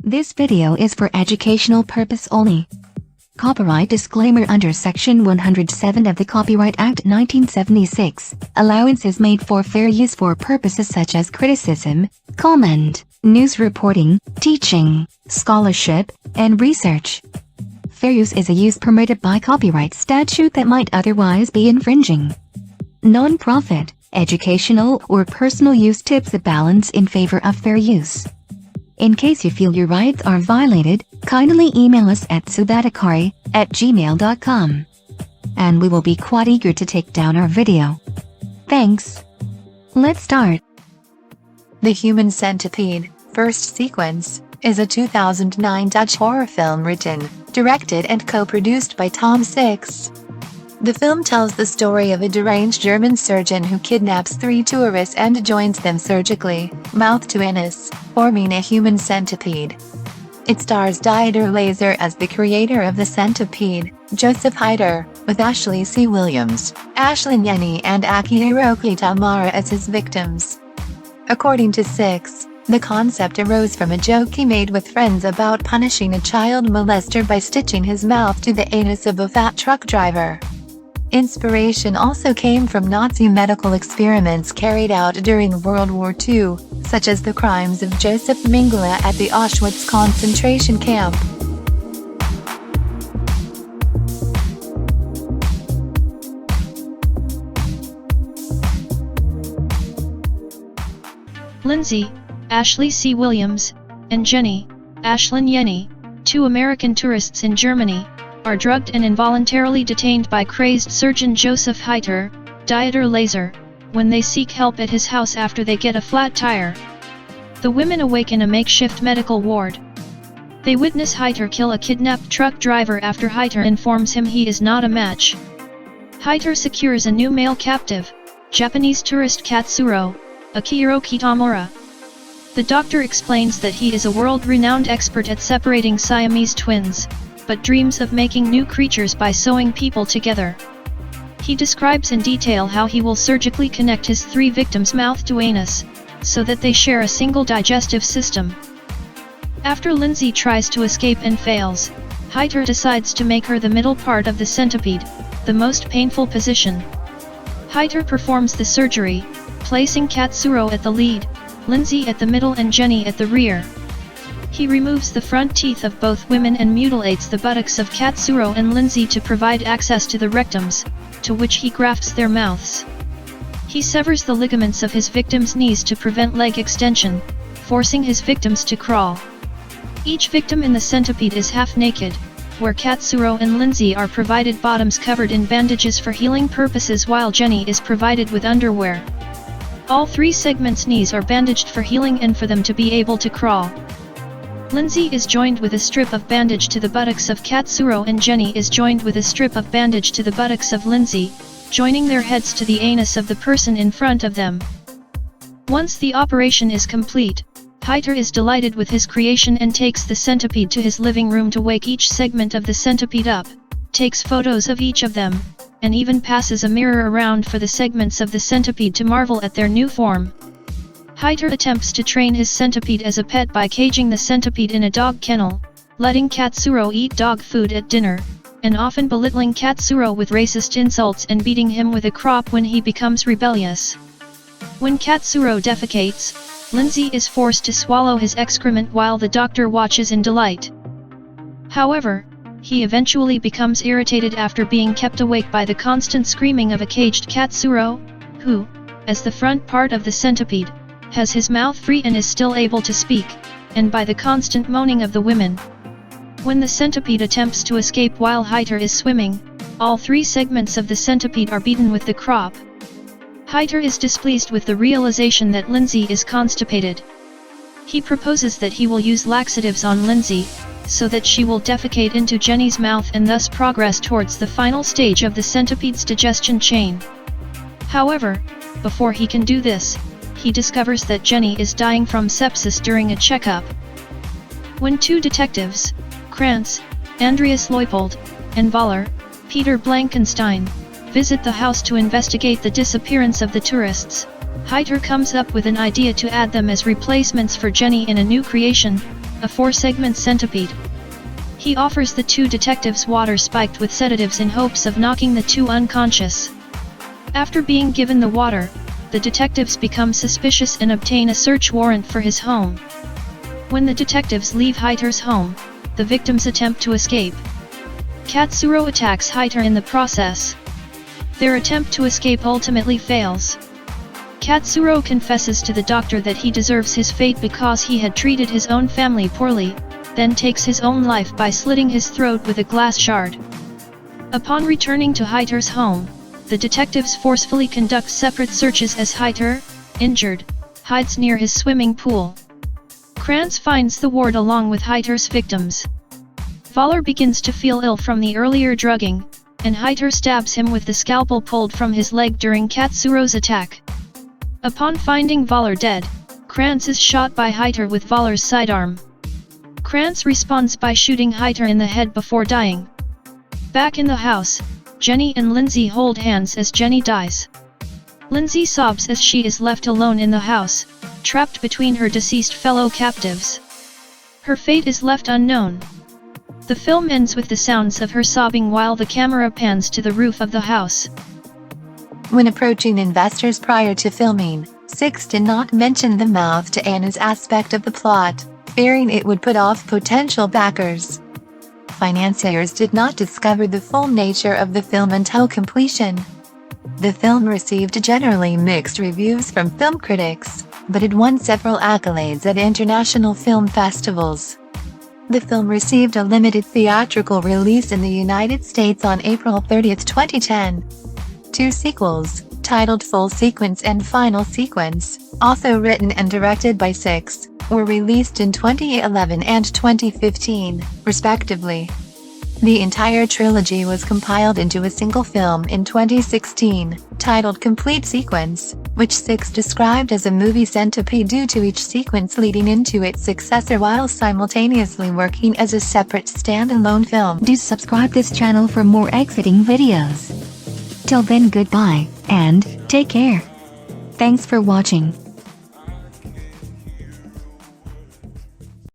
This video is for educational purpose only. Copyright disclaimer under Section 107 of the Copyright Act 1976. Allowance is made for fair use for purposes such as criticism, comment, news reporting, teaching, scholarship, and research. Fair use is a use permitted by copyright statute that might otherwise be infringing. Non-profit, educational, or personal use tips a balance in favor of fair use. In case you feel your rights are violated, kindly email us at subadakari@gmail.com. And we will be quite eager to take down our video. Thanks. Let's start. The Human Centipede, First Sequence, is a 2009 Dutch horror film written, directed and co-produced by Tom Six. The film tells the story of a deranged German surgeon who kidnaps 3 tourists and joins them surgically, mouth to anus, forming a human centipede. It stars Dieter Laser as the creator of the centipede, Joseph Heiter, with Ashley C. Williams, Ashlynn Yennie and Akihiro Kitamura as his victims. According to Six, the concept arose from a joke he made with friends about punishing a child molester by stitching his mouth to the anus of a fat truck driver. Inspiration also came from Nazi medical experiments carried out during World War II, such as the crimes of Joseph Mengele at the Auschwitz concentration camp. Lindsay, Ashley C. Williams, and Jenny, Ashlynn Yennie, 2 American tourists in Germany, are drugged and involuntarily detained by crazed surgeon Joseph Heiter, Dieter Laser, when they seek help at his house after they get a flat tire. The women awake in a makeshift medical ward. They witness Heiter kill a kidnapped truck driver after Heiter informs him he is not a match. Heiter secures a new male captive, Japanese tourist Katsuro, Akihiro Kitamura. The doctor explains that he is a world-renowned expert at separating Siamese twins, but dreams of making new creatures by sewing people together. He describes in detail how he will surgically connect his 3 victims' mouth to anus, so that they share a single digestive system. After Lindsay tries to escape and fails, Heiter decides to make her the middle part of the centipede, the most painful position. Heiter performs the surgery, placing Katsuro at the lead, Lindsay at the middle and Jenny at the rear. He removes the front teeth of both women and mutilates the buttocks of Katsuro and Lindsay to provide access to the rectums, to which he grafts their mouths. He severs the ligaments of his victims' knees to prevent leg extension, forcing his victims to crawl. Each victim in the centipede is half naked, where Katsuro and Lindsay are provided bottoms covered in bandages for healing purposes while Jenny is provided with underwear. All 3 segments' knees are bandaged for healing and for them to be able to crawl. Lindsay is joined with a strip of bandage to the buttocks of Katsuro and Jenny is joined with a strip of bandage to the buttocks of Lindsay, joining their heads to the anus of the person in front of them. Once the operation is complete, Heiter is delighted with his creation and takes the centipede to his living room to wake each segment of the centipede up, takes photos of each of them, and even passes a mirror around for the segments of the centipede to marvel at their new form. Heiter attempts to train his centipede as a pet by caging the centipede in a dog kennel, letting Katsuro eat dog food at dinner, and often belittling Katsuro with racist insults and beating him with a crop when he becomes rebellious. When Katsuro defecates, Lindsay is forced to swallow his excrement while the doctor watches in delight. However, he eventually becomes irritated after being kept awake by the constant screaming of a caged Katsuro, who, as the front part of the centipede, has his mouth free and is still able to speak, and by the constant moaning of the women. When the centipede attempts to escape while Heiter is swimming, all 3 segments of the centipede are beaten with the crop. Heiter is displeased with the realization that Lindsay is constipated. He proposes that he will use laxatives on Lindsay, so that she will defecate into Jenny's mouth and thus progress towards the final stage of the centipede's digestion chain. However, before he can do this, he discovers that Jenny is dying from sepsis during a checkup. When 2 detectives, Krantz, Andreas Leupold, and Voller, Peter Blankenstein, visit the house to investigate the disappearance of the tourists, Heiter comes up with an idea to add them as replacements for Jenny in a new creation, a 4-segment centipede. He offers the 2 detectives water spiked with sedatives in hopes of knocking the 2 unconscious. After being given the water, the detectives become suspicious and obtain a search warrant for his home. When the detectives leave Heiter's home, the victims attempt to escape. Katsuro attacks Heiter in the process. Their attempt to escape ultimately fails. Katsuro confesses to the doctor that he deserves his fate because he had treated his own family poorly, then takes his own life by slitting his throat with a glass shard. Upon returning to Heiter's home, the detectives forcefully conduct separate searches as Heiter, injured, hides near his swimming pool. Krantz finds the ward along with Heiter's victims. Voller begins to feel ill from the earlier drugging, and Heiter stabs him with the scalpel pulled from his leg during Katsuro's attack. Upon finding Voller dead, Krantz is shot by Heiter with Voller's sidearm. Krantz responds by shooting Heiter in the head before dying. Back in the house, Jenny and Lindsay hold hands as Jenny dies. Lindsay sobs as she is left alone in the house, trapped between her deceased fellow captives. Her fate is left unknown. The film ends with the sounds of her sobbing while the camera pans to the roof of the house. When approaching investors prior to filming, Six did not mention the mouth-to-anus aspect of the plot, fearing it would put off potential backers. Financiers did not discover the full nature of the film until completion. The film received generally mixed reviews from film critics, but it won several accolades at international film festivals. The film received a limited theatrical release in the United States on April 30, 2010. 2 sequels, titled Full Sequence and Final Sequence, also written and directed by Six, were released in 2011 and 2015, respectively. The entire trilogy was compiled into a single film in 2016, titled Complete Sequence, which Six described as a movie centipede due to each sequence leading into its successor while simultaneously working as a separate standalone film. Do subscribe this channel for more exciting videos. Till then, goodbye, and take care. Thanks for watching.